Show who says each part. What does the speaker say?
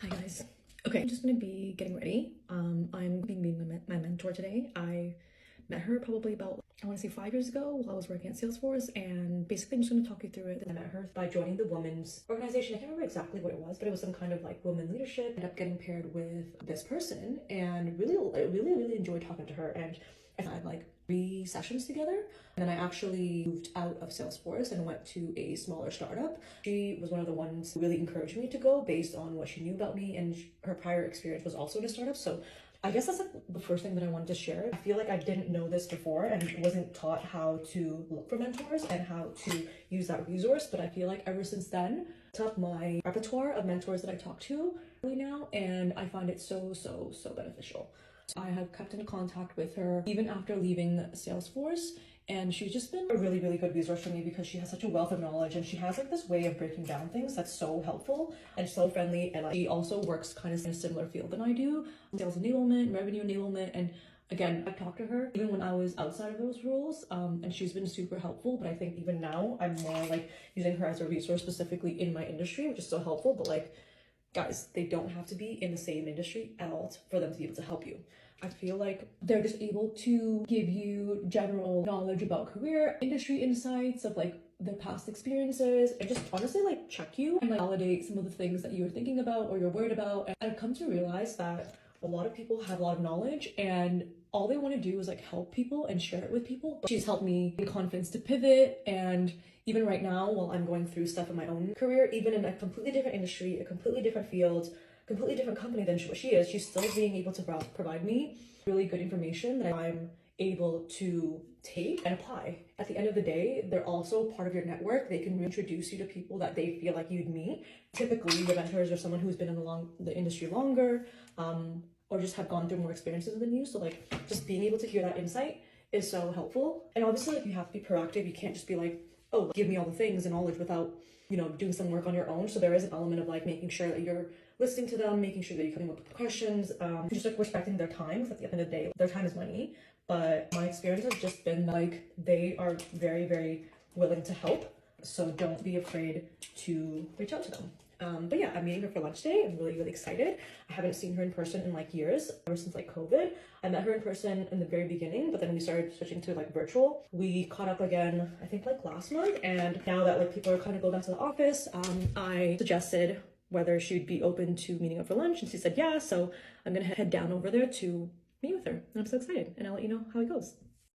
Speaker 1: Hi guys. Okay, I'm just gonna be getting ready. I'm being meeting my mentor today. I met her probably about, I want to say 5 years ago while I was working at Salesforce, and basically I'm just gonna talk you through it. I met her by joining the women's organization. I can't remember exactly what it was, but it was some kind of like women leadership. I ended up getting paired with this person and really enjoyed talking to her, and I had like 3 sessions together. And then I actually moved out of Salesforce and went to a smaller startup. She was one of the ones who really encouraged me to go based on what she knew about me, and her prior experience was also in a startup. So I guess that's like the first thing that I wanted to share. I feel like I didn't know this before and wasn't taught how to look for mentors and how to use that resource. But I feel like ever since then, it's up my repertoire of mentors that I talk to really now, and I find it so beneficial. I have kept in contact with her even after leaving Salesforce, and she's just been a really good resource for me because she has such a wealth of knowledge, and she has like this way of breaking down things that's so helpful and so friendly. And she also works kind of in a similar field than I do, sales enablement, revenue enablement. And again, I've talked to her even when I was outside of those roles, and she's been super helpful. But I think even now I'm more like using her as a resource specifically in my industry, which is so helpful. But like, guys, they don't have to be in the same industry at all for them to be able to help you. I feel like they're just able to give you general knowledge about career, industry insights of like their past experiences, and just honestly like check you and like validate some of the things that you're thinking about or you're worried about. And I've come to realize that a lot of people have a lot of knowledge and all they want to do is like help people and share it with people. She's helped me in confidence to pivot, and even right now while I'm going through stuff in my own career, even in a completely different industry, a completely different field, completely different company than what she is, she's still being able to provide me really good information that I'm able to take and apply. At the end of the day, they're also part of your network. They can reintroduce you to people that they feel like you'd meet. Typically, your mentors are someone who's been in the industry longer, or just have gone through more experiences than you. So like just being able to hear that insight is so helpful. And obviously like you have to be proactive. You can't just be like, oh, give me all the things and knowledge without, doing some work on your own. So there is an element of like making sure that you're listening to them, making sure that you're coming up with questions, just like respecting their time. Because at the end of the day, their time is money. But my experience has just been like they are very willing to help. So don't be afraid to reach out to them. But yeah, I'm meeting her for lunch today. I'm really excited. I haven't seen her in person in like years, ever since like COVID. I met her in person in the very beginning, but then we started switching to like virtual. We caught up again, I think like last month. And now that like people are kind of going back to the office, I suggested whether she'd be open to meeting up for lunch, and she said yeah. So I'm gonna head down over there to meet with her, and I'm so excited, and I'll let you know how it goes.